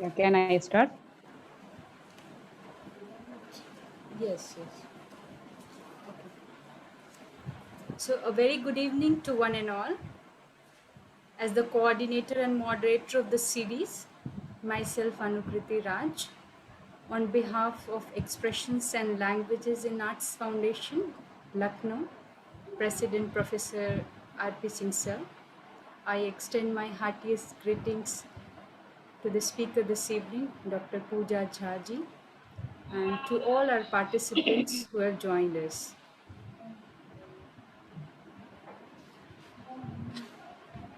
Yeah, can I start? Yes, yes. Okay. So, a very good evening to one and all. As the coordinator and moderator of the series, myself Anukriti Raj, on behalf of Expressions and Languages in Arts Foundation, Lucknow, President Professor R.P. Singh sir, I extend my heartiest greetings to the speaker this evening, Dr. Pooja Jhaji, and to all our participants who have joined us.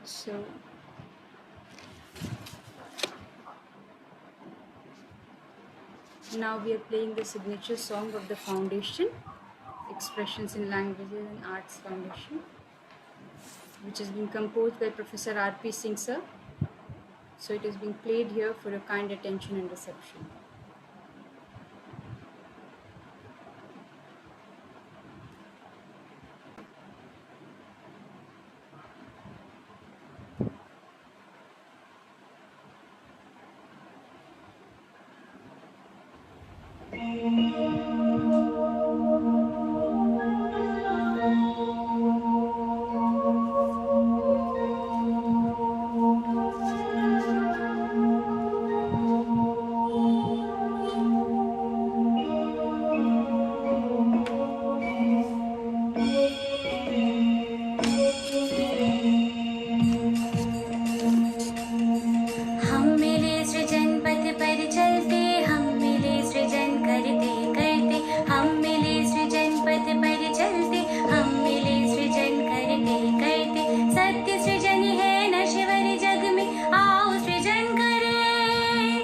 So, now we are playing the signature song of the foundation, Expressions in Languages and Arts Foundation, which has been composed by Professor R.P. Singh sir. So it is being played here for your kind attention and reception. हम मिले सृजन पथ पर चलते, हम मिले सृजन करते करते, हम मिले सृजन पथ पर चलते, हम मिले सृजन करते करते। सत्य सृजन है नश्वर जग में, आओ सृजन करें,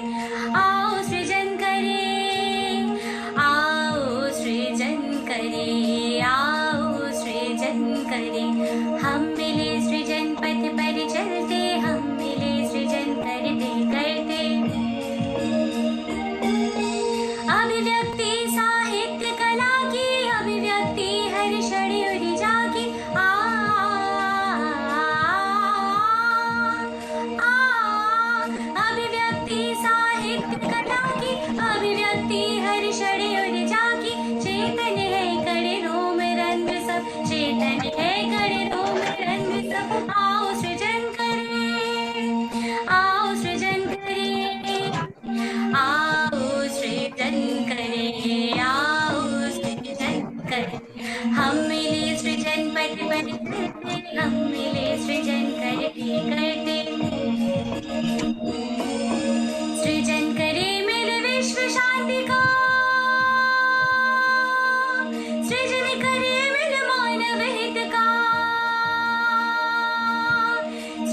आओ सृजन करें, आओ सृजन करें, आओ सृजन करें। हम मिले सृजन पथ पर चलते, हम मिले सृजन करते करते। अभिव्यक्ति साहित्य कला की, अभिव्यक्ति हर षड्युग जागी। आ अभिव्यक्ति साहित्य कला की, अभिव्यक्ति हर षड्युग जागी। चेतन है कण रोम रंध्र सब, चेतन है कण रोम रंध्र सब। आओ सृजन करें, आओ सृजन करें, आओ सृजन करें, आओ सृजन करें। हम मिले सृजन पथ पर चलते, हम मिले सृजन करते करते। सृजन करे मिल विश्व शांति का, सृजन करे मिल मानव हित का,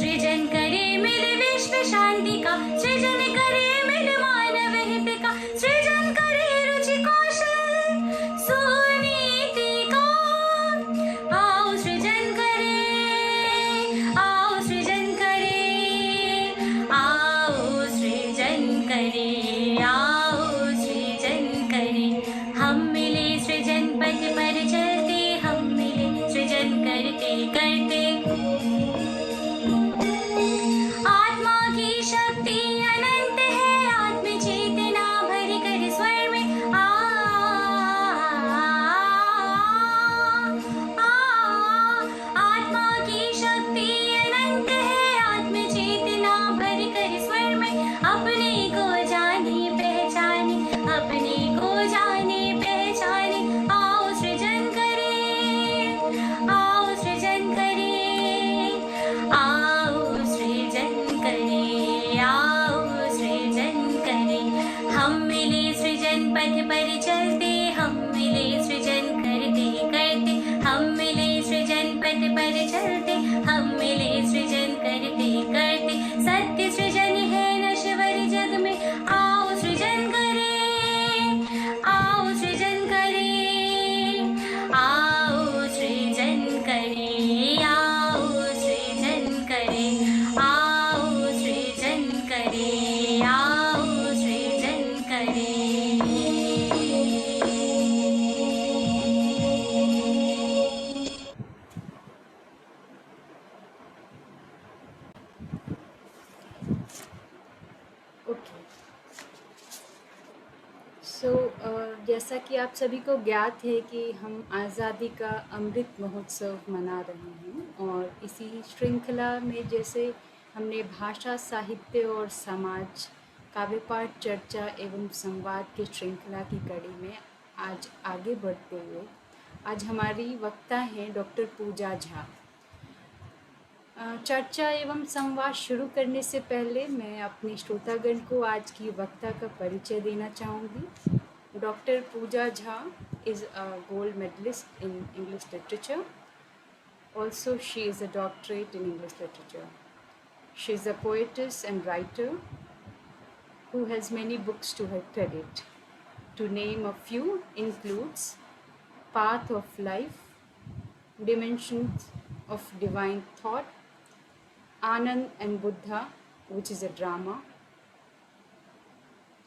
सृजन करे मिल विश्व शांति का, सृजन करे मिल मानव हित का, सृजन करे रुचि कौशल सुनीति का। आओ सृजन करें, आओ सृजन करें, आओ सृजन करें, आओ सृजन करें। हम मिले सृजन पथ पर चलते, हम मिले सृजन करते करते। आत्मा की शक्ति अनंत है, आत्म चेतना भर कर स्वर में। आत्मा की शक्ति अनंत है, आत्म चेतना भर कर स्वर में। अपने को जाने पहचाने, अपने को जाने पहचाने। आओ सृजन करें, आओ सृजन करें, आओ सृजन करें, आओ सृजन करें। हम मिले सृजन पथ पर चलते, हम मिले सृजन करते करते। हम मिले सृजन पथ पर चलते, हम मिले सृजन करते करते। सत्य सृजन है नश्वर जग में, आओ सृजन करें, आओ सृजन करें, आओ सृजन करें, आओ सृजन करें, आओ सृजन करें, आओ सृजन करें। Okay. जैसा कि आप सभी को ज्ञात है कि हम आज़ादी का अमृत महोत्सव मना रहे हैं और इसी श्रृंखला में जैसे हमने भाषा, साहित्य और समाज, काव्य पाठ, चर्चा एवं संवाद की श्रृंखला की कड़ी में आज आगे बढ़ते हुए आज हमारी वक्ता हैं डॉक्टर पूजा झा। चर्चा एवं संवाद शुरू करने से पहले मैं अपने श्रोतागण को आज की वक्ता का परिचय देना चाहूँगी। Dr. Pooja Jha is a gold medalist in English literature. Also, she is a doctorate in English literature. She is a poetess and writer who has many books to her credit. To name a few includes Path of Life, Dimensions of Divine Thought, Anand and Buddha, which is a drama,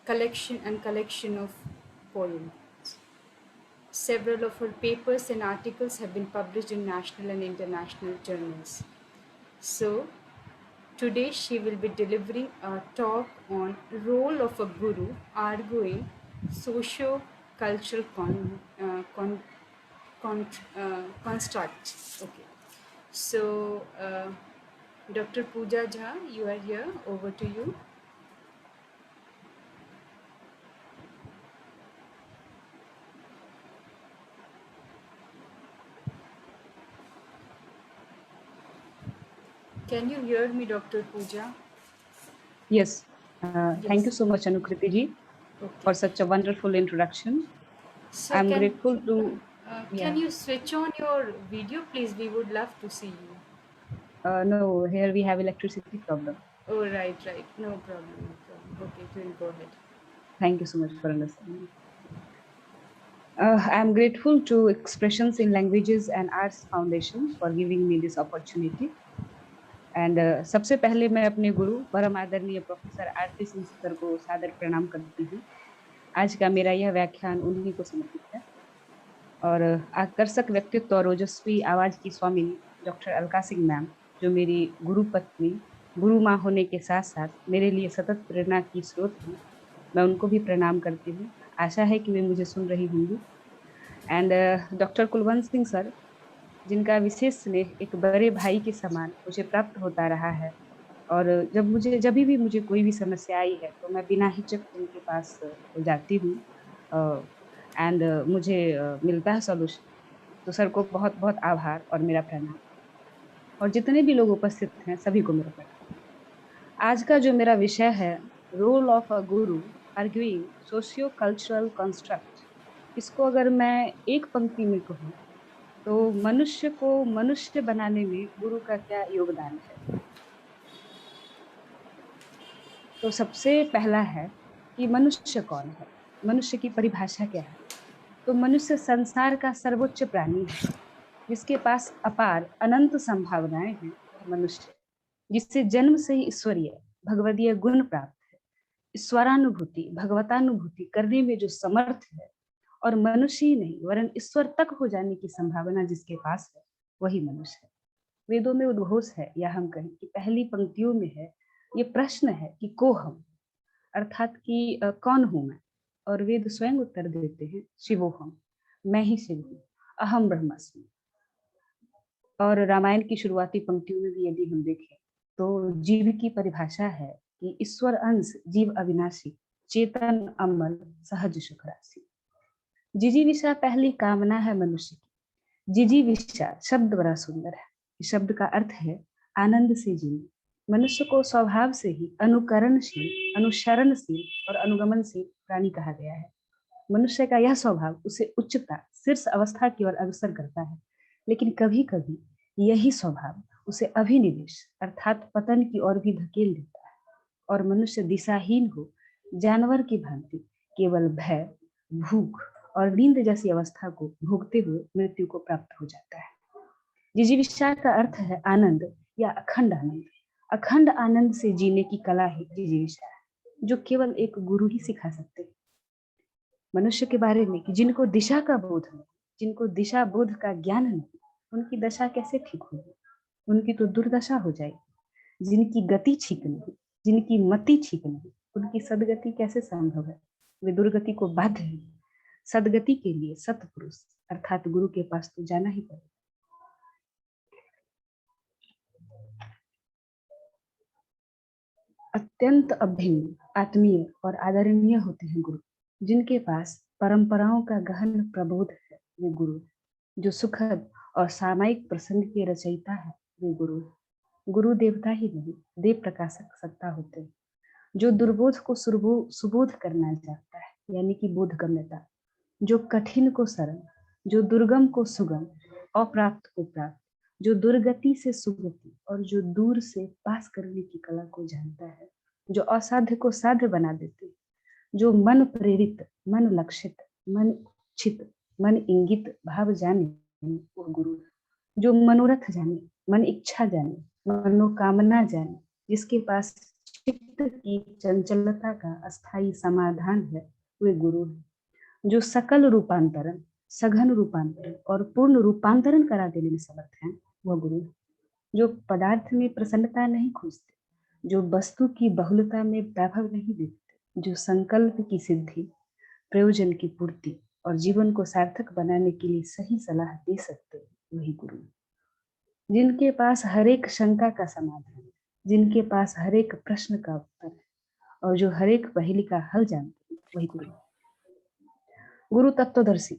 collection of poems. Several of her papers and articles have been published in national and international journals. So, today she will be delivering a talk on role of a guru arguing socio-cultural constructs. Okay. So, Dr. Pooja Jha, you are here. Over to you. Can you hear me, Dr. Pooja? Yes. Thank you so much, Anukriti ji, for such a wonderful introduction. So I'm grateful to. Can you switch on your video, please? We would love to see you. No, here we have electricity problem. Oh, right. No problem. Okay, we'll go ahead. Thank you so much for understanding. I'm grateful to Expressions in Languages and Arts Foundation for giving me this opportunity. And सबसे पहले मैं अपने गुरु परम आदरणीय professor आरती Singh sir को सादर प्रणाम करती हूँ। आज का मेरा यह व्याख्यान उन्हीं को समर्पित है और आकर्षक व्यक्तित्व और ओजस्वी आवाज की स्वामी डॉक्टर अलका सिंह मैम, जो मेरी गुरु पत्नी, गुरु माँ होने के साथ साथ मेरे लिए सतत प्रेरणा की स्रोत हैं, मैं उनको भी प्रणाम करती हूँ। आशा है कि वे मुझे सुन रही होंगी। And doctor Kulwant Singh sir, जिनका विशेष स्नेह एक बड़े भाई के समान मुझे प्राप्त होता रहा है और जब भी मुझे कोई भी समस्या आई है तो मैं बिना हिचक उनके पास जाती हूँ एंड मुझे मिलता है सॉल्यूशन। तो सर को बहुत बहुत आभार और मेरा प्रणाम, और जितने भी लोग उपस्थित हैं सभी को मेरा प्रणाम। आज का जो मेरा विषय है, role of a Guru arguing socio cultural construct, इसको अगर मैं एक पंक्ति में कहूँ तो मनुष्य को मनुष्य बनाने में गुरु का क्या योगदान है। तो सबसे पहला है कि मनुष्य कौन है, मनुष्य की परिभाषा क्या है। तो मनुष्य संसार का सर्वोच्च प्राणी है, जिसके पास अपार अनंत संभावनाएं हैं। मनुष्य जिससे जन्म से ही ईश्वरीय भगवदीय गुण प्राप्त है, ईश्वरानुभूति भगवतानुभूति करने में जो समर्थ है, और मनुष्य ही नहीं वरन ईश्वर तक हो जाने की संभावना जिसके पास है, वही मनुष्य है। वेदों में उद्घोष है, या हम कहें कि पहली पंक्तियों में है, ये प्रश्न है कि को हम, अर्थात कि कौन हूं मैं, और वेद स्वयं उत्तर देते हैं, शिवो हम, मैं ही शिव हूँ, अहम ब्रह्मास्मि। और रामायण की शुरुआती पंक्तियों में भी यदि हम देखें तो जीव की परिभाषा है कि ईश्वर अंश जीव अविनाशी, चेतन अमल सहज सुख राशि। जिजीविषा पहली कामना है मनुष्य की। जिजीविषा शब्द बड़ा सुंदर है। इस शब्द का अर्थ है आनंद से जीना। मनुष्य को स्वभाव से ही अनुकरणशील, अनुसरणशील और अनुगमनशील प्राणी कहा गया है। मनुष्य का यह स्वभाव उसे उच्चता, शीर्ष अवस्था की ओर अग्रसर करता है, लेकिन कभी कभी यही स्वभाव उसे अभिनिवेश अर्थात पतन की ओर भी धकेल देता है, और मनुष्य दिशाहीन हो जानवर की भांति केवल भय, भूख और नींद जैसी अवस्था को भोगते हुए मृत्यु को प्राप्त हो जाता है। जिजीविषा का अर्थ है आनंद या अखंड आनंद। अखंड आनंद से जीने की कला ही जिजीविषा है, जो केवल एक गुरु ही सिखा सकते हैं। मनुष्य के बारे में कि जिनको दिशा का बोध नहीं, जिनको दिशा बोध का ज्ञान नहीं, उनकी दशा कैसे ठीक होगी, उनकी तो दुर्दशा हो जाएगी। जिनकी गति ठीक नहीं, जिनकी मति ठीक नहीं, उनकी सदगति कैसे संभव है, वे दुर्गति को बाध्य हैं। सदगति के लिए सतपुरुष अर्थात गुरु के पास तो जाना ही पड़ेगा। अत्यंत अभिन्न, आत्मीय और आदरणीय होते हैं गुरु। जिनके पास परंपराओं का गहन प्रबोध है वे गुरु। जो सुखद और सामायिक प्रसंग के रचयिता है वे गुरु। गुरु देवता ही नहीं, देव प्रकाशक सत्ता होते हैं। जो दुर्बोध को सुबोध करना चाहता है, यानी कि बोधगम्यता। जो कठिन को सरल, जो दुर्गम को सुगम, अप्राप्त को प्राप्त, जो दुर्गति से सुगति और जो दूर से पास करने की कला को जानता है। जो असाध्य को साध्य बना देते, जो मन प्रेरित, मन लक्षित, मन इच्छित, मन इंगित भाव जाने वो गुरु है। जो मनोरथ जाने, मन इच्छा जाने, मनोकामना जाने, जिसके पास चित्त की चंचलता का अस्थायी समाधान है वे गुरु है। जो सकल रूपांतरण, सघन रूपांतरण और पूर्ण रूपांतरण करा देने में समर्थ है वह गुरु है। जो पदार्थ में प्रसन्नता नहीं खोजते, जो वस्तु की बहुलता में वैभव नहीं देखते, जो संकल्प की सिद्धि, प्रयोजन की पूर्ति और जीवन को सार्थक बनाने के लिए सही सलाह दे सकते हैं वही गुरु। जिनके पास हर एक शंका का समाधान है, जिनके पास हर एक प्रश्न का उत्तर है और जो हर एक पहेली का हल जानते हैं वही गुरु। गुरु तत्वदर्शी,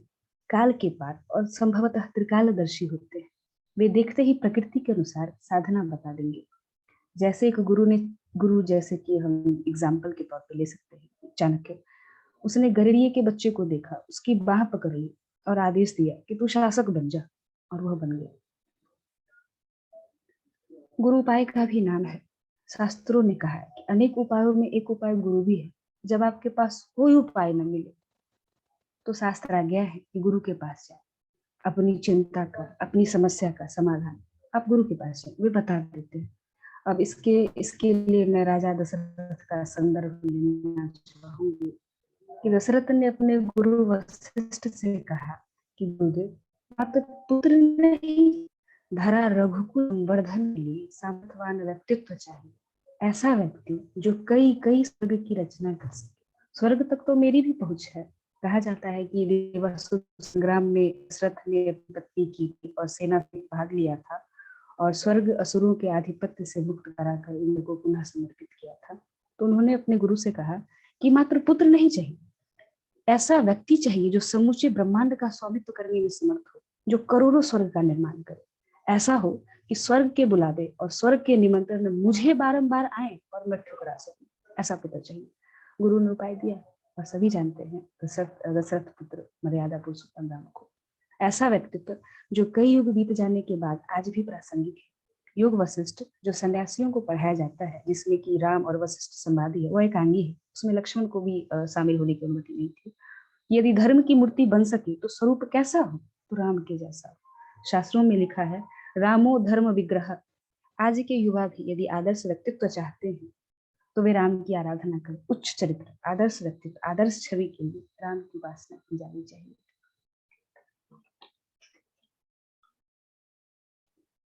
काल के पार और संभवतः त्रिकालदर्शी होते हैं। वे देखते ही प्रकृति के अनुसार साधना बता देंगे। जैसे एक गुरु जैसे कि हम एग्जाम्पल के तौर पे ले सकते हैं चाणक्य। उसने गरुड़िए के बच्चे को देखा, उसकी बाह पकड़ ली और आदेश दिया कि तू शासक बन जा, और वह बन गया। गुरु उपाय का भी नाम है। शास्त्रों ने कहा है कि अनेक उपायों में एक उपाय गुरु भी है। जब आपके पास कोई उपाय न मिले तो शास्त्र आज्ञा है कि गुरु के पास जाए। अपनी चिंता का, अपनी समस्या का समाधान आप गुरु के पास जाए, वे बता देते हैं। अब इसके लिए मैं राजा दशरथ का संदर्भ लेना चाहूंगी कि दशरथ ने अपने गुरु वशिष्ठ से कहा कि गुरुदेव, मात्र पुत्र नहीं, धरा रघुकुल संवर्धन के लिए सामर्थवान व्यक्तित्व चाहिए। ऐसा व्यक्ति जो कई कई स्वर्ग की रचना कर सके। स्वर्ग तक तो मेरी भी पहुंच है। कहा जाता है कि देवासुर संग्राम में दशरथ ने अपनी पत्नी की और सेना से भाग लिया था और स्वर्ग असुरों के आधिपत्य से मुक्त कराकर इंद्र को पुनः समर्पित किया था। तो उन्होंने अपने गुरु से कहा कि मात्र पुत्र नहीं चाहिए, ऐसा व्यक्ति चाहिए जो समूचे ब्रह्मांड का स्वामित्व करने में समर्थ हो, जो करोड़ों स्वर्ग का निर्माण करे। ऐसा हो कि स्वर्ग के बुलावे और स्वर्ग के निमंत्रण में मुझे बारंबार आए और मैं ठुकरा सकूं। ऐसा पुत्र चाहिए। गुरु ने उपाय दिया और सभी जानते हैं दशरथ पुत्र मर्यादा पुरुषोत्तम राम को। ऐसा व्यक्तित्व जो कई युग बीत जाने के बाद आज भी प्रासंगिक है। योग वशिष्ठ जो सन्यासियों को पढ़ाया जाता है, जिसमें कि राम और वशिष्ठ संवादी है, वह एकांगी है। उसमें लक्ष्मण को भी शामिल होने की अनुमति नहीं थी। यदि धर्म की मूर्ति बन सके तो स्वरूप कैसा हो? तो राम के जैसा। शास्त्रों में लिखा है, रामो धर्म विग्रह। आज के युवा भी यदि आदर्श व्यक्तित्व चाहते हैं तो वे राम की आराधना करें। उच्च चरित्र, आदर्श व्यक्तित्व, आदर्श छवि के लिए राम की उपासना की जानी चाहिए।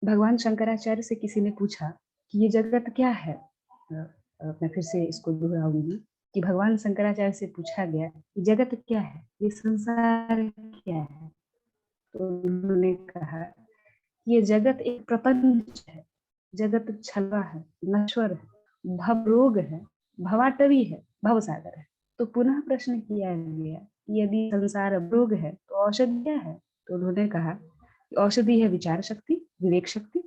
भगवान शंकराचार्य से किसी ने पूछा कि ये जगत क्या है। मैं फिर से इसको दोहराऊंगी कि भगवान शंकराचार्य से पूछा गया कि जगत क्या है, ये संसार क्या है। तो उन्होंने कहा ये जगत एक प्रपंच है, जगत छलवा है, नश्वर है, भवरोग है, भवाटवी है, भवसागर है। तो पुनः प्रश्न किया गया यदि संसार रोग है तो औषधि क्या है? तो उन्होंने कहा कि औषधि है विचार शक्ति, विवेक शक्ति।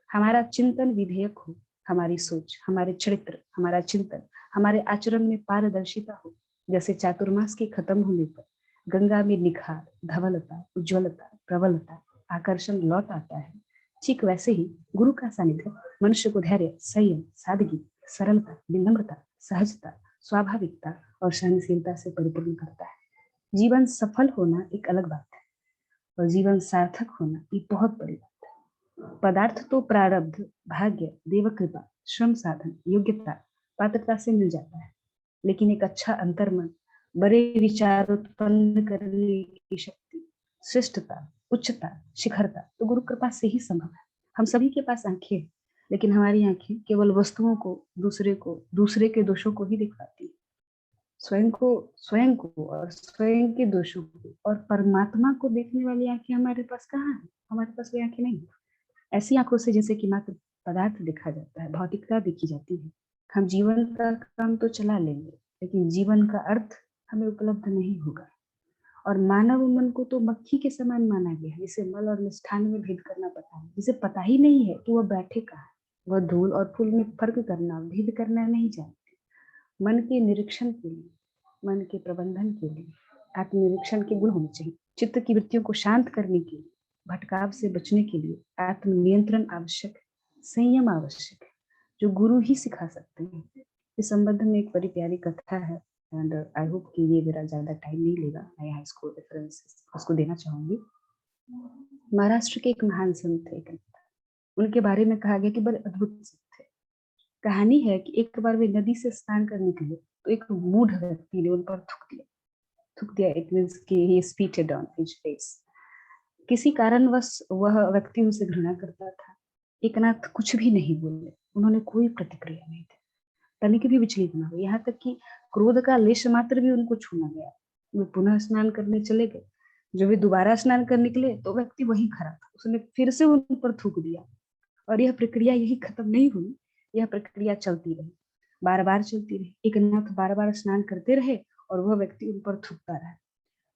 हमारा चिंतन विधेयक हो, हमारी सोच, हमारे चरित्र, हमारा चिंतन, हमारे आचरण में पारदर्शिता हो। जैसे चातुर्मास के खत्म होने पर गंगा में निखार, धवलता, उज्ज्वलता, प्रबलता, आकर्षण लौट आता है, ठीक वैसे ही गुरु का सानिध्य मनुष्य को धैर्य, संयम, सादगी, सरलता, विनम्रता, सहजता, स्वाभाविकता और सहनशीलता से परिपूर्ण करता है। जीवन सफल होना एक अलग बात है और जीवन सार्थक होना एक बहुत बड़ी बात है। पदार्थ तो प्रारब्ध, भाग्य, देव कृपा, श्रम साधन, योग्यता, पात्रता से मिल जाता है, लेकिन एक अच्छा अंतर्मन, बड़े विचार उत्पन्न करने की शक्ति, श्रेष्ठता, उच्चता, शिखरता तो गुरु कृपा से ही संभव है। हम सभी के पास आंखें हैं, लेकिन हमारी आंखें केवल वस्तुओं को, दूसरे के दोषों को ही दिखलाती है। स्वयं को और स्वयं के दोषों को और परमात्मा को देखने वाली आंखें हमारे पास कहाँ है? हमारे पास कोई आंखें नहीं। ऐसी आंखों से जैसे कि मात्र पदार्थ देखा जाता है, भौतिकता देखी जाती है। हम जीवन का काम तो चला लेंगे, लेकिन जीवन का अर्थ हमें उपलब्ध नहीं होगा। और मानव मन को तो मक्खी के समान माना गया है, जिसे मल और मिष्ठान में भेद करना पता है, जिसे पता ही नहीं है कि वह बैठे कहाँ है। वह धूल और फूल में फर्क करना, भेद करना नहीं जानते। मन के निरीक्षण के लिए, मन के प्रबंधन के लिए आत्मनिरीक्षण के गुण होने चाहिए। चित्त की वृत्तियों को शांत करने के लिए, भटकाव से बचने के लिए आत्मनियंत्रण आवश्यक है, संयम आवश्यक है, जो गुरु ही सिखा सकते हैं। इस संबंध में एक बड़ी प्यारी कथा है, एंड आई होप कि ये मेरा ज्यादा टाइम नहीं लेगा। मैं यहाँ इसको रेफरेंस उसको देना चाहूंगी। महाराष्ट्र के एक महान संत थे, उनके बारे में कहा गया कि बड़े अद्भुत संत थे। कहानी है कि एक बार वे नदी से स्नान करने के लिए, तो एक मूढ़ व्यक्ति ने उन पर थूक दिया। इट मींस कि ही स्पीटेड ऑन हिज फेस। किसी कारणवश वह व्यक्ति उनसे घृणा करता था। एकनाथ कुछ भी नहीं बोले, उन्होंने कोई प्रतिक्रिया नहीं दी, तनिक भी विचलित न हुए, यहाँ तक कि क्रोध का लेश मात्र भी उनको छू न गया। वे पुनः स्नान करने चले गए। जब वे दोबारा स्नान करने निकले तो व्यक्ति वहीं खड़ा था, उसने फिर से उन पर थूक दिया। और यह प्रक्रिया यही खत्म नहीं हुई, यह प्रक्रिया चलती रही, बार बार चलती रही। एकनाथ बार बार स्नान करते रहे और वह व्यक्ति उन पर थूकता रहा।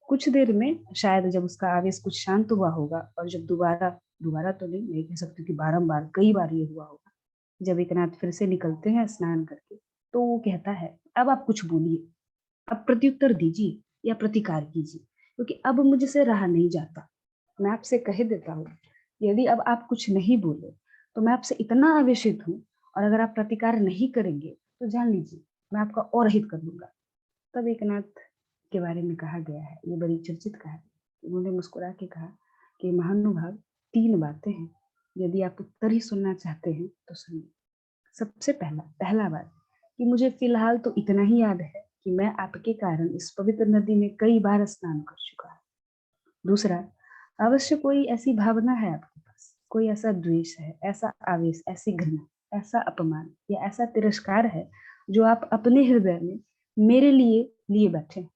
कुछ देर में शायद जब उसका आवेश कुछ शांत हुआ होगा, और जब दोबारा तो नहीं कह सकती कि बारंबार कई बार ये हुआ होगा, जब एकनाथ फिर से निकलते हैं स्नान करके, तो वो कहता है, अब आप कुछ बोलिए, अब प्रत्युत्तर दीजिए या प्रतिकार कीजिए, क्योंकि अब मुझसे रहा नहीं जाता। मैं आपसे कह देता हूँ, यदि अब आप कुछ नहीं बोले तो मैं आपसे इतना आवेशित हूँ, और अगर आप प्रतिकार नहीं करेंगे तो जान लीजिए मैं आपका और हित कर दूंगा। तब एकनाथ के बारे में कहा गया है, ये बड़ी चर्चित कहानी। उन्होंने मुस्कुरा के कहा कि महानुभाव, 3 बातें हैं, यदि आप उत्तर ही सुनना चाहते हैं तो सुनिए। सबसे पहला बात कि मुझे फिलहाल तो इतना ही याद है कि मैं आपके कारण इस पवित्र नदी में कई बार स्नान कर चुका हूँ। दूसरा, अवश्य कोई ऐसी भावना है आपके पास, कोई ऐसा द्वेष है, ऐसा आवेश, ऐसी घृणा, ऐसा अपमान या ऐसा तिरस्कार है जो आप अपने हृदय में मेरे लिए बैठे हैं।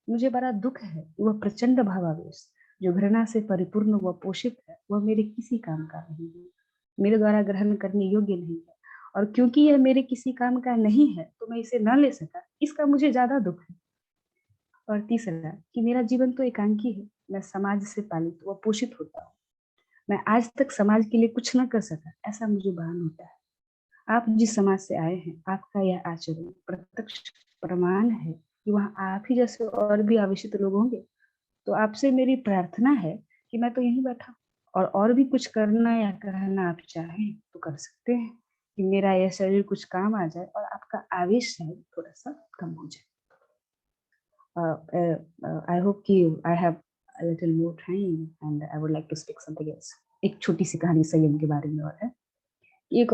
मुझे बड़ा दुख है, वह प्रचंड भावावेश जो घृणा से परिपूर्ण व पोषित है, वह मेरे किसी काम का नहीं है, मेरे द्वारा ग्रहण करने योग्य नहीं है। और क्योंकि यह मेरे किसी काम का नहीं है तो मैं इसे न ले सका, इसका मुझे ज्यादा दुख है। और तीसरा कि मेरा जीवन तो एकांकी है, मैं समाज से पालित व पोषित होता हूँ, मैं आज तक समाज के लिए कुछ न कर सका, ऐसा मुझे भान होता है। आप जिस समाज से आए हैं, आपका यह आचरण प्रत्यक्ष प्रमाण है कि वहाँ आप ही जैसे और भी आवेशित लोग होंगे। तो आपसे मेरी प्रार्थना है कि मैं तो यहीं बैठा, और भी कुछ करना या कहना आप चाहें तो कर सकते हैं, कि मेरा यह शरीर कुछ काम आ जाए और आपका आवेश शायद थोड़ा सा कम हो जाए। I hope कि I have a little more time and I would like to speak something else. एक छोटी सी कहानी संयम के बारे में और है। ये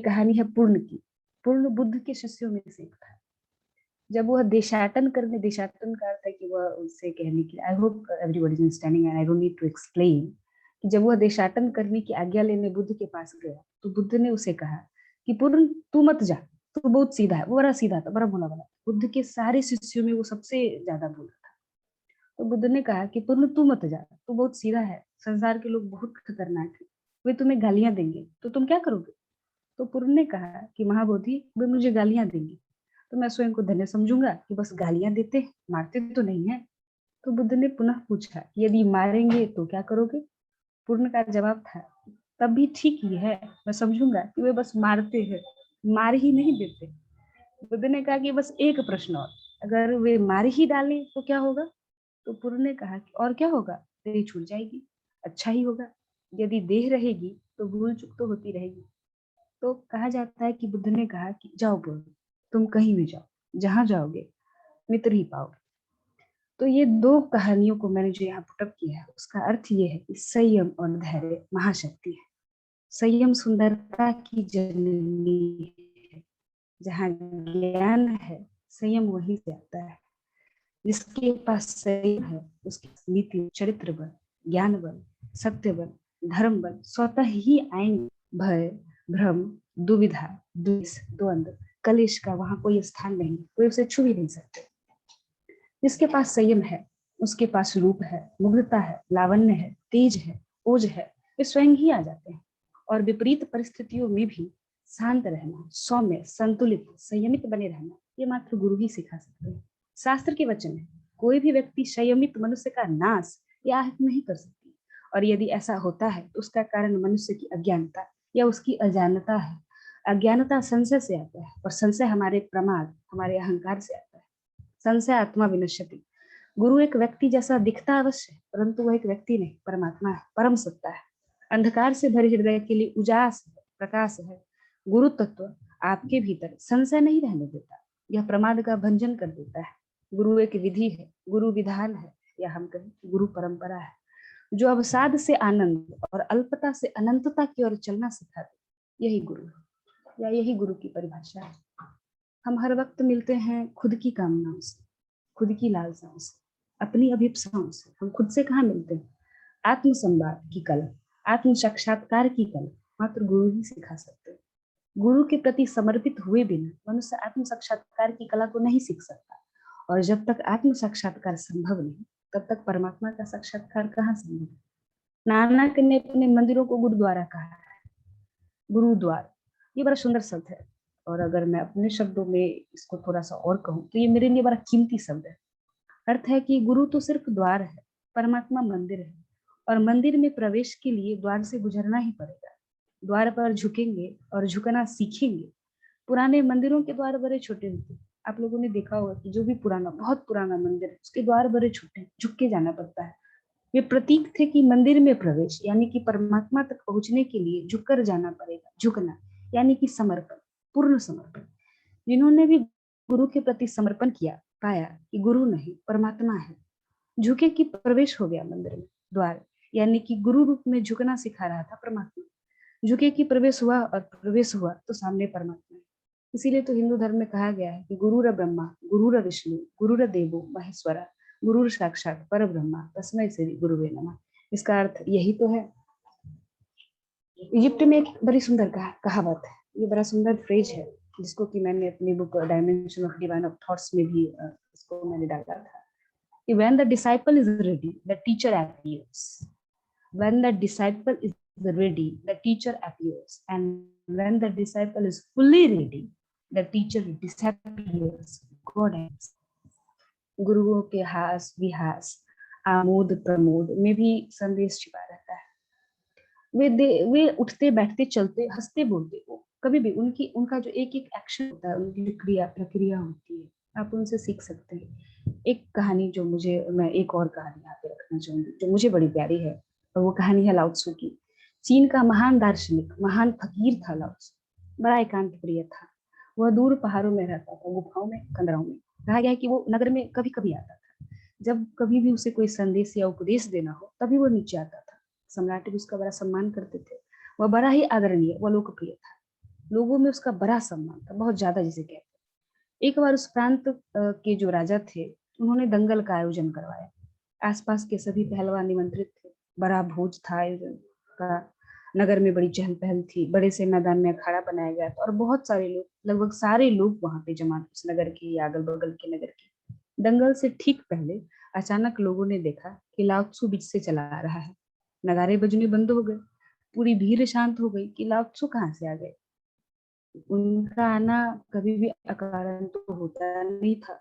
कहानी है पूर्ण की। पूर्ण बुद्ध के शिष्यों में से एक था। जब वह देशाटन का अर्थ है कि वह उनसे कहने के लिए, I hope everybody is understanding and I don't need to explain, कि जब वह देशाटन करने की आज्ञा लेने बुद्ध के पास गया तो बुद्ध ने उसे कहा कि पूर्ण तू मत जा, तू बहुत सीधा है। वो बड़ा सीधा था, बड़ा भोला वाला। बुद्ध के सारे शिष्यों में वो सबसे ज्यादा भोला था। तो बुद्ध ने कहा कि पूर्ण तू मत जा, तू बहुत सीधा है, संसार के लोग बहुत खतरनाक है, वे तुम्हें गालियां देंगे तो तुम क्या करोगे? तो पूर्ण ने कहा कि महाबोधि, वे मुझे गालियां देंगे तो मैं स्वयं को धन्य समझूंगा कि बस गालियां देते, मारते तो नहीं है। तो बुद्ध ने पुनः पूछा, यदि मारेंगे तो क्या करोगे? पूर्ण का जवाब था, तब भी ठीक ही है, मैं समझूंगा कि वे बस मारते हैं, मार ही नहीं देते। बुद्ध ने कहा कि बस एक प्रश्न और, अगर वे मार ही डालें तो क्या होगा? तो पूर्ण ने कहा कि और क्या होगा, देह छूट जाएगी, अच्छा ही होगा। यदि देह रहेगी तो भूल चूक तो होती रहेगी। तो कहा जाता है कि बुद्ध ने कहा कि जाओ पूर्ण, तुम कहीं भी जाओ, जहां जाओगे मित्र ही पाओगे। तो ये 2 कहानियों को मैंने जो यहाँ पुटअप किया है, उसका अर्थ ये है कि संयम और धैर्य महाशक्ति है। संयम सुंदरता की जननी है। जहाँ ज्ञान है, संयम वहीं से आता है। जिसके पास संयम है उसकी नीति, चरित्र बल, ज्ञान बल, सत्य बल, धर्म बल स्वतः ही आएंगे। भय, भ्रम, दुविधा, द्वेष, द्वंद्व, कलेश का वहां कोई स्थान नहीं, कोई उसे छू भी नहीं सकते। जिसके पास संयम है, उसके पास रूप है, मुग्धता है, लावण्य है, तेज है, ओज है, वे स्वयं ही आ जाते हैं। और विपरीत परिस्थितियों में भी शांत रहना, सौम्य, संतुलित, संयमित बने रहना, ये मात्र गुरु ही सिखा सकते हैं। शास्त्र के वचन है, कोई भी व्यक्ति संयमित मनुष्य का नाश या आहत नहीं कर सकती, और यदि ऐसा होता है तो उसका कारण मनुष्य की अज्ञानता या उसकी अजानता है। अज्ञानता संशय से आता है, और संशय हमारे प्रमाद, हमारे अहंकार से आता है। संशय आत्मा विनश्यति। गुरु एक व्यक्ति जैसा दिखता अवश्य है, परंतु वह एक व्यक्ति नहीं, परमात्मा है, परम सत्ता है। अंधकार से भरे हृदय के लिए उजास है, प्रकाश है। गुरु तत्व आपके भीतर संशय नहीं रहने देता, यह प्रमाद का भंजन कर देता है। गुरु एक विधि है, गुरु विधान है, या हम कहें गुरु परंपरा है, जो अवसाद से आनंद और अल्पता से अनंतता की ओर चलना सिखाते। यही गुरु है, या यही गुरु की परिभाषा है। हम हर वक्त मिलते हैं खुद की कामनाओं से, खुद की लालसाओं से, अपनी अभिप्साओं से। हम खुद से कहाँ मिलते हैं? आत्मसंवाद की कला, आत्म साक्षात्कार की कला मात्र गुरु ही सिखा सकते हैं। गुरु के प्रति समर्पित हुए बिना मनुष्य आत्म साक्षात्कार की कला को नहीं सीख सकता, और जब तक आत्म साक्षात्कार संभव नहीं, तब तक परमात्मा का साक्षात्कार कहाँ संभव है? नानक ने अपने मंदिरों को गुरुद्वारा कहा है। गुरुद्वार, ये बड़ा सुंदर शब्द है, और अगर मैं अपने शब्दों में इसको थोड़ा सा और कहूँ तो ये मेरे लिए बड़ा कीमती शब्द है। अर्थ है कि गुरु तो सिर्फ द्वार है, परमात्मा मंदिर है, और मंदिर में प्रवेश के लिए द्वार से गुजरना ही पड़ेगा। द्वार पर झुकेंगे और झुकना सीखेंगे। पुराने मंदिरों के द्वार बड़े छोटे होते हैं। आप लोगों ने देखा होगा कि जो भी पुराना, बहुत पुराना मंदिर है, उसके द्वार बड़े छोटे, झुक के जाना पड़ता है। वे प्रतीक थे कि मंदिर में प्रवेश यानी कि परमात्मा तक पहुंचने के लिए झुककर जाना पड़ेगा। झुकना यानी कि समर्पण, पूर्ण समर्पण। जिन्होंने भी गुरु के प्रति समर्पण किया, पाया कि गुरु नहीं परमात्मा है, झुके कि प्रवेश हो गया मंदिर में। द्वार यानी कि गुरु रूप में झुकना सिखा रहा था परमात्मा, झुके कि प्रवेश हुआ, और प्रवेश हुआ तो सामने परमात्मा है। इसीलिए तो हिंदू धर्म में कहा गया है कि गुरुर ब्रह्मा, गुरुर विष्णु, गुरुर देवो महेश्वरा, गुरुर साक्षात पर ब्रह्मा, तस्मै श्री गुरुवे नमः। इसका अर्थ यही तो है। इजिप्ट में एक बड़ी सुंदर कहावत है, ये बड़ा सुंदर फ्रेज है, जिसको कि मैंने अपनी book dimension of divine of thoughts में भी इसको मैंने डाला था। When the disciple is ready, the teacher appears. When the disciple is ready, the teacher appears. And when the disciple is fully ready, the teacher disappears. God acts. गुरुओं के हास विहास, आमोद प्रमोद में भी संदेश छिपा रहता है। वे उठते बैठते चलते हंसते बोलते हो, कभी भी उनका जो एक एक एक्शन होता है, उनकी जो प्रक्रिया होती है, आप उनसे सीख सकते हैं। एक कहानी जो मैं एक और कहानी यहाँ पे रखना चाहूंगी, जो मुझे बड़ी प्यारी है, और वो कहानी है लाओ त्सु की। चीन का महान दार्शनिक, महान फकीर था लाओ त्सु। बड़ा एकांत प्रिय था। वह दूर पहाड़ों में रहता था, गुफाओं में, कंदराओं में। कहा गया है कि वो नगर में कभी कभी आता था। जब कभी भी उसे कोई संदेश या उपदेश देना हो, तभी वो नीचे आता था। सम्राट भी उसका बड़ा सम्मान करते थे। वह बड़ा ही आदरणीय व लोकप्रिय था। लोगों में उसका बड़ा सम्मान था, बहुत ज्यादा जिसे कहते हैं। एक बार उस प्रांत के जो राजा थे, उन्होंने दंगल का आयोजन करवाया। आसपास के सभी पहलवान निमंत्रित थे। बड़ा भोज था आयोजन का। नगर में बड़ी चहल पहल थी। बड़े से मैदान में अखाड़ा बनाया गया था, और बहुत सारे लोग, लगभग सारे लोग वहां पे जमा थे, उस नगर के या अगल बगल के नगर के। दंगल से ठीक पहले अचानक लोगों ने देखा कि लाओ त्सु बीच से चला आ रहा है। नगारे बजने बंद हो गए। पूरी भीड़ शांत हो गई कि लाओ त्सु कहाँ से आ गए। उनका आना कभी भी अकारण तो होता नहीं था।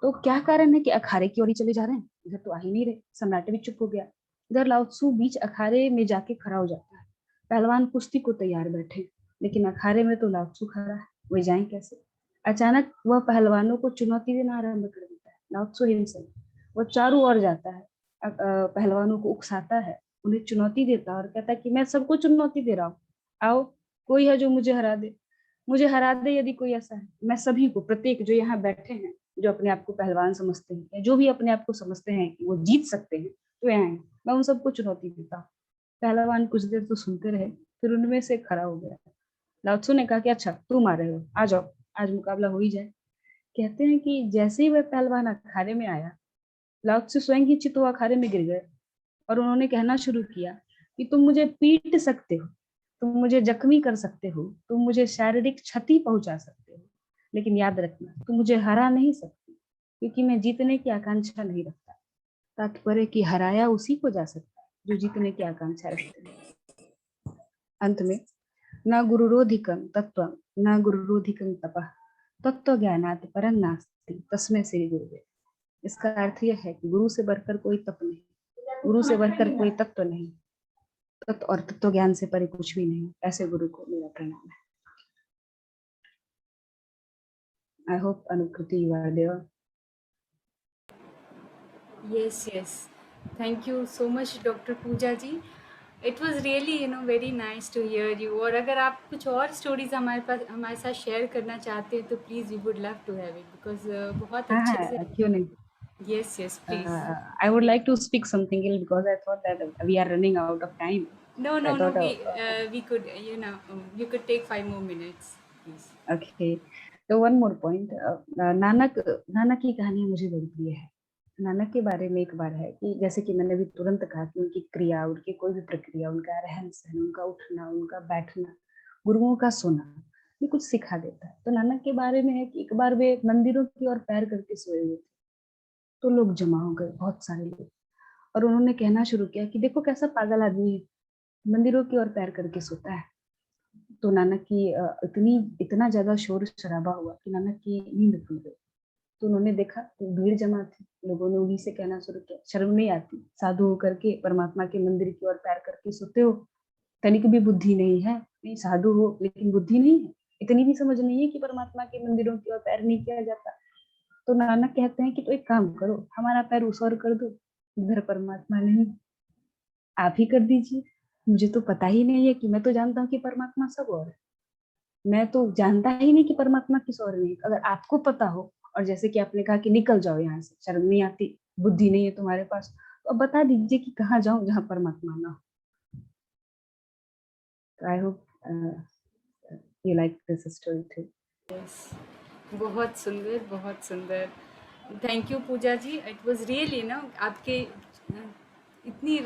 तो क्या कारण है कि अखाड़े की ओर ही चले जा रहे हैं? इधर तो आ ही नहीं रहे। सम्राट भी चुप हो गया। इधर लाओ त्सु बीच अखाड़े में जाके खड़ा हो जाता है। पहलवान कुश्ती को तैयार बैठे, लेकिन अखाड़े में तो लाओ त्सु खड़ा है, वे जाएं कैसे? अचानक वह पहलवानों को चुनौती देना आरंभ कर देता है। लाओ त्सु हिमसेन वो चारों ओर जाता है, पहलवानों को उकसाता है, उन्हें चुनौती देता है, और कहता है कि मैं सबको चुनौती दे रहा हूँ, आओ कोई है जो मुझे हरा दे। मुझे हरा दे यदि कोई ऐसा है। मैं सभी को, प्रत्येक जो यहाँ बैठे हैं, जो अपने आप को पहलवान समझते हैं, या जो भी अपने आप को समझते हैं कि वो जीत सकते हैं, तो यहाँ है, मैं उन सबको चुनौती देता हूँ। पहलवान कुछ देर तो सुनते रहे, फिर उनमें से खड़ा हो गया। लाओ त्सु ने कहा कि अच्छा तुम आ रहे हो, आ जाओ, आज मुकाबला हो ही जाए। कहते हैं कि जैसे ही वह पहलवान अखाड़े में आया, लाओ त्सु स्वयं ही चित अखाड़े में गिर गए, और उन्होंने कहना शुरू किया कि तुम मुझे पीट सकते हो, तुम मुझे जख्मी कर सकते हो, तुम मुझे शारीरिक क्षति पहुंचा सकते हो, लेकिन याद रखना तुम मुझे हरा नहीं सकते, क्योंकि मैं जीतने की आकांक्षा नहीं रखता। तात्पर्य कि हराया उसी को जा सकता है जो जीतने की आकांक्षा रखते हैं। अंत में, न गुरुरोधिकं तत्त्वं न गुरुरोधिकं तपः तत्व ज्ञानात् परं नास्ति तस्मै श्री गुरुवे। इसका अर्थ यह है कि गुरु से बढ़कर कोई तप नहीं, गुरु से बढ़कर कोई तत्व नहीं, तत्व और तत्व ज्ञान से परे कुछ भी नहीं। ऐसे गुरु को मेरा प्रणाम है। I hope Anukriti you are there. Yes. Thank you so much, Dr. Pooja ji. It was really very nice to hear you. और अगर आप कुछ और स्टोरीज हमारे साथ शेयर करना चाहते हैं तो please we would love to have it because बहुत अच्छे से. क्यों नहीं? Yes, please. I would like to speak something else because I thought that we are running out of time. No. We could, you could take 5 more minutes, please. Okay. तो one more point. Nanak की कहानी मुझे बड़ी प्रिय है। नानक के बारे में एक बार है कि जैसे कि मैंने अभी तुरंत कहा कि उनकी क्रिया, उनकी कोई भी प्रक्रिया, उनका रहन सहन, उनका उठना, उनका बैठना, गुरुओं का सोना, ये कुछ सिखा देता है। तो नानक के बारे में है कि एक बार वे मंदिरों की ओर पैर करके सोए हुए थे, तो लोग जमा हो गए, बहुत सारे लोग, और उन्होंने कहना शुरू किया कि देखो कैसा पागल आदमी है, मंदिरों की ओर पैर करके सोता है। तो नानक की इतना ज्यादा शोर शराबा हुआ कि नानक की नींद खुल गई। तो उन्होंने देखा तो भीड़ जमा थी, लोगों ने उन्हीं से कहना शुरू किया, शर्म नहीं आती, साधु होकर के परमात्मा के मंदिर की ओर पैर करके सोते हो, तनिक भी बुद्धि नहीं है, नहीं साधु हो लेकिन बुद्धि नहीं है, इतनी भी समझ नहीं है कि परमात्मा के मंदिरों की ओर पैर नहीं किया जाता। तो नानक कहते हैं कि तो एक काम करो, हमारा पैर उस ओर कर दो, इधर परमात्मा नहीं, आप ही कर दीजिए। मुझे तो पता ही नहीं है कि मैं तो जानता हूँ कि परमात्मा सब और है, मैं तो जानता ही नहीं कि परमात्मा किस और नहीं। अगर आपको पता हो, और जैसे कि आपने कहा कि निकल जाओ यहाँ से, शर्म नहीं आती, बुद्धि नहीं है तुम्हारे पास, तो अब बता दीजिए कि कहाँ जाऊं जहाँ परमात्मा ना हो। तो I hope you like this story too. Yes. बहुत सुंदर. Thank you Puja ji. It was really आपके इतनी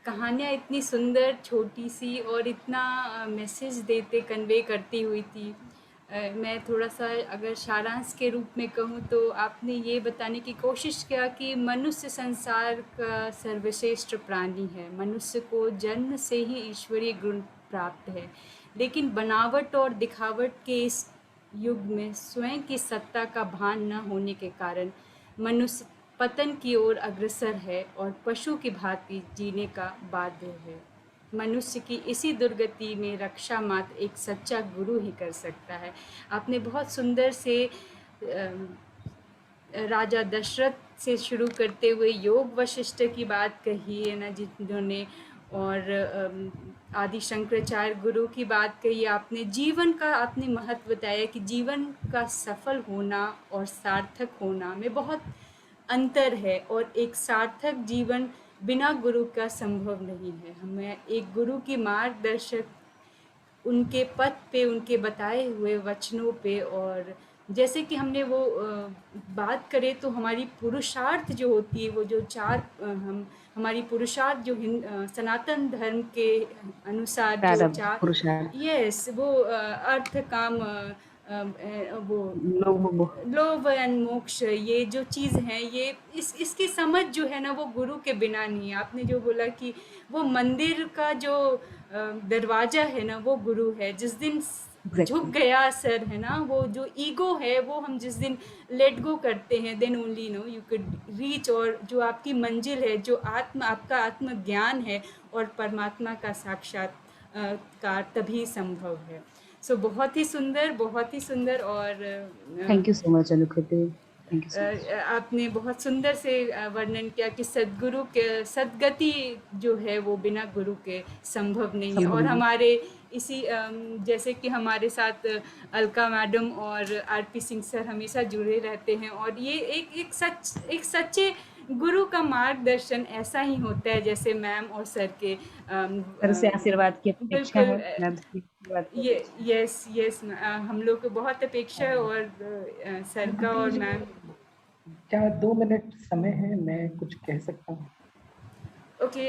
कहानियाँ इतनी सुंदर, छोटी सी और इतना मैसेज देते कन्वे करती हुई थी. मैं थोड़ा सा अगर सारांश के रूप में कहूँ तो आपने ये बताने की कोशिश किया कि मनुष्य संसार का सर्वश्रेष्ठ प्राणी है, मनुष्य को जन्म से ही ईश्वरीय गुण प्राप्त है, लेकिन बनावट और दिखावट के इस युग में स्वयं की सत्ता का भान न होने के कारण मनुष्य पतन की ओर अग्रसर है और पशु की भांति जीने का बाध्य है. मनुष्य की इसी दुर्गति में रक्षा मात्र एक सच्चा गुरु ही कर सकता है. आपने बहुत सुंदर से राजा दशरथ से शुरू करते हुए योग वशिष्ठ की बात कही है ना, जिन्होंने, और आदि शंकराचार्य गुरु की बात कही आपने. जीवन का आपने महत्व बताया कि जीवन का सफल होना और सार्थक होना में बहुत अंतर है, और एक सार्थक जीवन बिना गुरु का संभव नहीं है. हमें एक गुरु की मार्गदर्शक, उनके पथ पे, उनके बताए हुए वचनों पे, और जैसे कि हमने वो बात करें तो हमारी पुरुषार्थ जो होती है, वो जो चार हमारी पुरुषार्थ जो सनातन धर्म के अनुसार जो चार, यस, वो अर्थ काम वो लोभ एंड मोक्ष, ये जो चीज़ हैं, ये इसकी समझ जो है ना वो गुरु के बिना नहीं है. आपने जो बोला कि वो मंदिर का जो दरवाजा है ना वो गुरु है. जिस दिन झुक गया सर है ना, वो जो ईगो है वो हम जिस दिन लेट गो करते हैं, then only you could reach, और जो आपकी मंजिल है, जो आपका आत्मज्ञान है और परमात्मा का साक्षात्कार तभी संभव है. सो बहुत ही सुंदर. और थैंक यू सो मच अनुकृति. आपने बहुत सुंदर से वर्णन किया कि सद्गुरु के सद्गति जो है वो बिना गुरु के संभव नहीं है. और हमारे इसी जैसे कि हमारे साथ अलका मैडम और आरपी सिंह सर हमेशा जुड़े रहते हैं, और ये एक सच्चे गुरु का मार्गदर्शन ऐसा ही होता है जैसे मैम और सर के से आशीर्वाद की अपेक्षा है. यस, हम लोग को बहुत अपेक्षा है, और सर का और मैम. क्या 2 मिनट समय है, मैं कुछ कह सकता हूँ? Okay,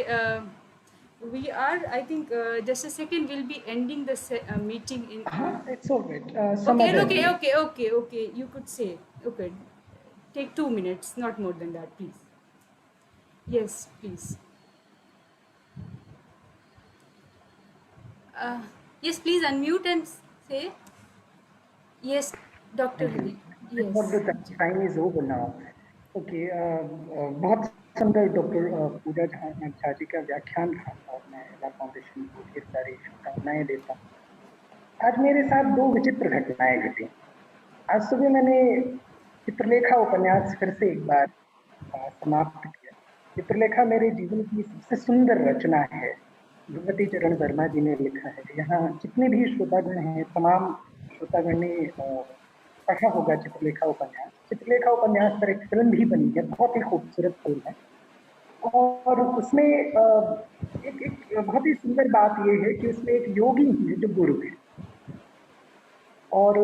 we are, I think, just a second, we'll be ending the meeting in. It's all right. Okay, you could say. Okay. Take 2 minutes, not more than that, please. Yes, please. Uh, yes, please unmute and say. Yes, Dr. Thank you. Hari. I thought Yes. The time is over now. Okay, बहुत सुंदर doctor पूजा झा जी का व्याख्यान था और मैं एला foundation को ढेर सारी शुभकामनाएं देता हूँ। आज मेरे साथ दो विचित्र घटनाएं घटी। आज सुबह मैंने चित्रलेखा उपन्यास फिर से एक बार समाप्त किया। चित्रलेखा मेरे जीवन की सबसे सुंदर रचना है। भगवती चरण वर्मा जी ने लिखा है। यहाँ जितने भी श्रोतागण हैं, तमाम श्रोतागण ने पढ़ा होगा चित्रलेखा उपन्यास। चित्रलेखा उपन्यास पर एक फिल्म भी बनी है, बहुत ही खूबसूरत फिल्म है। और उसमें एक एक बहुत ही सुंदर बात यह है कि उसमें एक योगी है जो गुरु है, और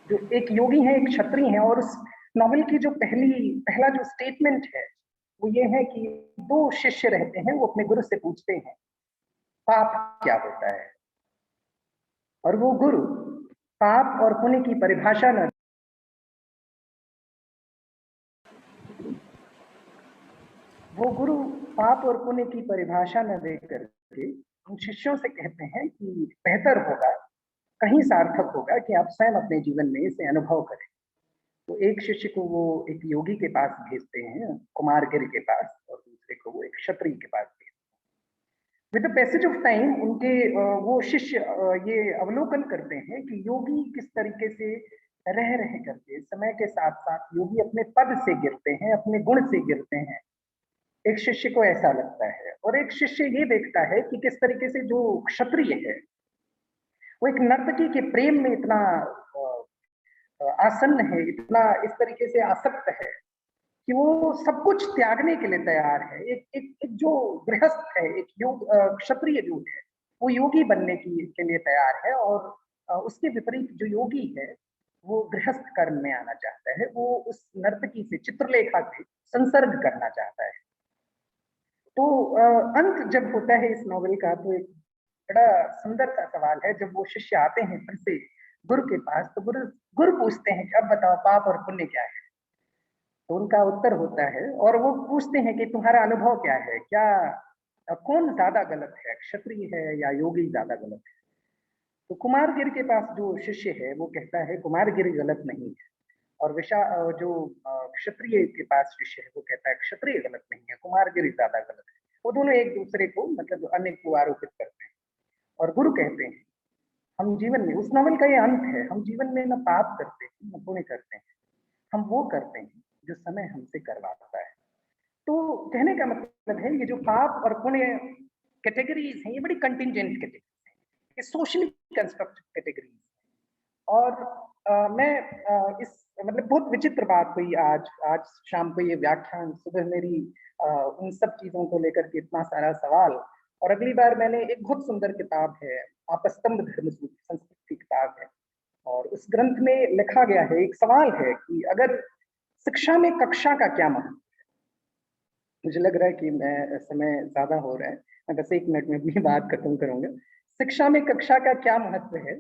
जो एक योगी है, एक क्षत्रिय है। और उस नॉवेल की जो पहला जो स्टेटमेंट है वो ये है कि दो शिष्य रहते हैं, वो अपने गुरु से पूछते हैं पाप क्या होता है, और वो गुरु पाप और पुण्य की परिभाषा न वो गुरु पाप और पुण्य की परिभाषा न दे करके उन शिष्यों से कहते हैं कि बेहतर होगा, कहीं सार्थक होगा कि आप स्वयं अपने जीवन में इसे अनुभव करें। तो एक शिष्य को वो एक योगी के पास भेजते हैं, कुमारगिरि के पास, और दूसरे को वो एक क्षत्रिय के पास भेजते हैं। With the passage of time उनके वो शिष्य ये अवलोकन करते हैं कि योगी किस तरीके से रह करके समय के साथ साथ योगी अपने पद से गिरते हैं, अपने गुण से गिरते हैं। एक शिष्य को ऐसा लगता है, और एक शिष्य ये देखता है कि किस तरीके से जो क्षत्रिय है वो एक नर्तकी के प्रेम में इतना आसन्न है, इतना इस तरीके से आसक्त है कि वो सब कुछ त्यागने के लिए तैयार है। एक जो गृहस्थ है, एक योग क्षत्रिय जो है वो योगी बनने के लिए तैयार है, और उसके विपरीत जो योगी है वो गृहस्थ कर्म में आना चाहता है। वो उस नर्तकी से, चित्रलेखा से संसर्ग करना चाहता है। तो अंत जब होता है इस नॉवेल का, तो एक बड़ा सुंदर सा सवाल है। जब वो शिष्य आते हैं फिर से गुरु के पास, तो गुरु गुरु पूछते हैं कि अब बताओ पाप और पुण्य क्या है। तो उनका उत्तर होता है, और वो पूछते हैं कि तुम्हारा अनुभव क्या है, क्या कौन ज्यादा गलत है, क्षत्रिय है या योगी ज्यादा गलत है। तो कुमारगिरि के पास जो शिष्य है वो कहता है कुमारगिरि गलत नहीं है, और जो क्षत्रिय के पास शिष्य है वो कहता है क्षत्रिय गलत नहीं है, कुमारगिरि ज्यादा गलत है। वो दोनों एक दूसरे को मतलब अन्य को आरोपित करते हैं। और गुरु कहते हैं हम जीवन में, उस नॉवल का ये अंत है, हम जीवन में न पाप करते हैं न पुण्य करते हैं, हम वो करते हैं जो समय हमसे करवाता है। तो कहने का मतलब है ये जो पाप और पुण्य कैटेगरीज हैं ये बड़ी कंटिंजेंट कैटेगरीज हैं, ये सोशली कंस्ट्रक्टेड कैटेगरीज। और मैं इस मतलब बहुत विचित्र बात हुई आज आज शाम को ये व्याख्यान, सुबह मेरी उन सब चीजों को लेकर के इतना सारा सवाल। और अगली बार मैंने एक बहुत सुंदर किताब है आपस्तंभ धर्मसूत्र, संस्कृत की किताब है, और उस ग्रंथ में लिखा गया है, एक सवाल है कि अगर शिक्षा में कक्षा का क्या महत्व। मुझे लग रहा है कि मैं समय ज्यादा हो रहा है, मैं बस 1 मिनट में अपनी बात खत्म करूंगा। शिक्षा में कक्षा का क्या महत्व है,